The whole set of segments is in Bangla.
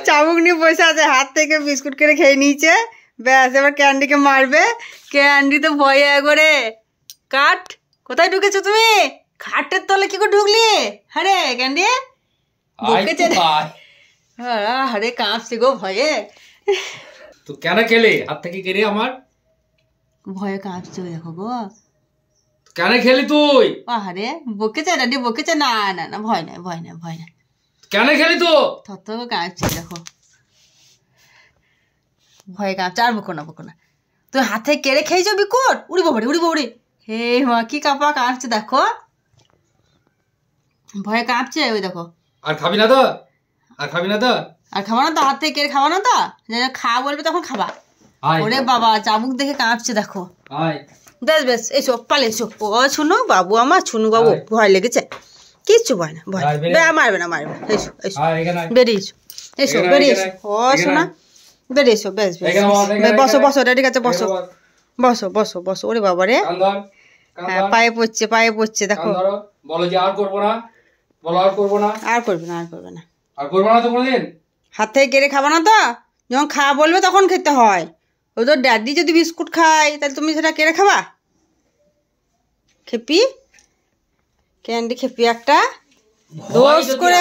চাবুক নিয়ে বসে আছে, হাত থেকে বিস্কুট করে খেয়ে নিয়েছে। ব্যাস এবার ক্যান্ডিকে মারবে। ক্যান্ডি তো ভয়ে একবারে কাট। কোথায় ঢুকেছো তুমি? খাটের তলে কি করে ঢুকলি? আরে ক্যান্ডি বকেছে। আরে কাঁপছে গো ভয়ে। তো কেন খেলে হাত থেকে কেড়ে? আমার ভয়ে কাঁপছে দেখো গো। কেন খেলি তুই? আরে বকেছে না, বকেছে। না না না, ভয় নাই ভয় নাই ভয় নাই। কেন খেলি তো? তত কাঁপছে দেখো, ভয়ে কাঁপছে। আর বকো না বকো না। তুই হাতে কেড়ে খেয়েছো বিকুট? উড়ি বাবরে উড়ি বাবরে। হে মা কি কাঁপা কাঁপছে দেখো, ভয়ে কাঁপছে। ওই দেখো। আর খাবি না তো? আর খাবি না তো? আর খাবো না তো, হাত থেকে কেড়ে খাবো না তো? খা বলবে তখন খাবা। ওরে বাবা চাবুক দেখে কাঁপছে দেখো। বেশ বেশ এসো পালে এসো। ও শুনো বাবু, আমার শুনু বাবু ভয় লেগেছে। কিচ্ছু ভয় না, ভয় মারবে না মারবে না। এসো এসো বেরিয়ে এসো, এসো বেরিয়ে এসো। ও শোনা বেরিয়ে এসো। বেশ বেশ বসো বসো, ঠিক আছে বসো বসো বসো বসো। ওরে বাবা রে, হ্যাঁ পায়ে পড়ছে পায়ে পড়ছে দেখো। বলো যে আর করবো না, বলো আর করবো না। আর করবে না আর করবে না, আর করবো না তো কোনোদিন। হাত থেকে কেড়ে খাবো না তো? যখন খাওয়া বলবে তখন খেতে হয়। ওই তো ড্যাডি যদি বিস্কুট খায় তাহলে তুমি সেটা কেড়ে খাবা? খেপি ক্যান্ডি খেপি একটা দোষ করে।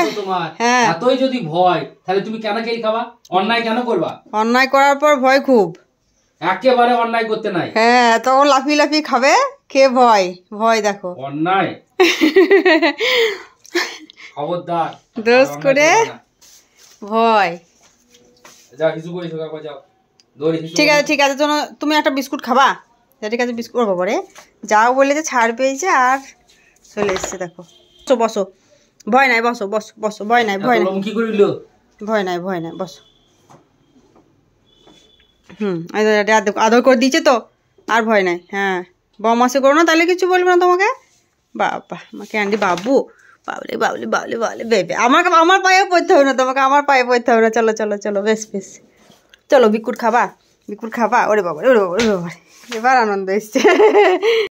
হ্যাঁ এতই যদি ভয় তাহলে তুমি কেন কেড়ে খাবা? অন্যায় কেন করবা? অন্যায় করার পর ভয় খুব, একেবারে অন্যায় করতে নাই। হ্যাঁ তখন লাফিয়ে লাফিয়ে খাবে। কে ভয় ভয় দেখো অন্যায় খবরদার দোষ করে ভয়। যাও কিছু করিস কাকা, যাও দৌড়ে। ঠিক আছে ঠিক আছে, তুমি একটা বিস্কুট খাবা? ঠিক আছে বিস্কুট করবো পরে। যাও বলে যে ছাড় পেয়েছে আর চলে এসছে দেখো। বসো বসো, ভয় নাই বসো বসো বসো। ভয় নাই ভয় নাই কি করিল? ভয় নাই ভয় নাই বসো। আদর করে দিয়েছে তো আর ভয় নাই। হ্যাঁ বমাসে করো না তাহলে কিছু বলবে না তোমাকে। বাবা ক্যান্ডি বাবু, বাবলে বাবলে বাবলে বাবলে বেবে। আমাকে আমার পায়ে পড়তে হবে না তোমাকে, আমার পায়ে পড়তে হবে না। চলো চলো চলো বেশ বেশ চলো। বিস্কুট খাবা? বিস্কুট খাবা? ওরে বাবা ওরে বাবা ওরে বাবা, এবার আনন্দ এসছে।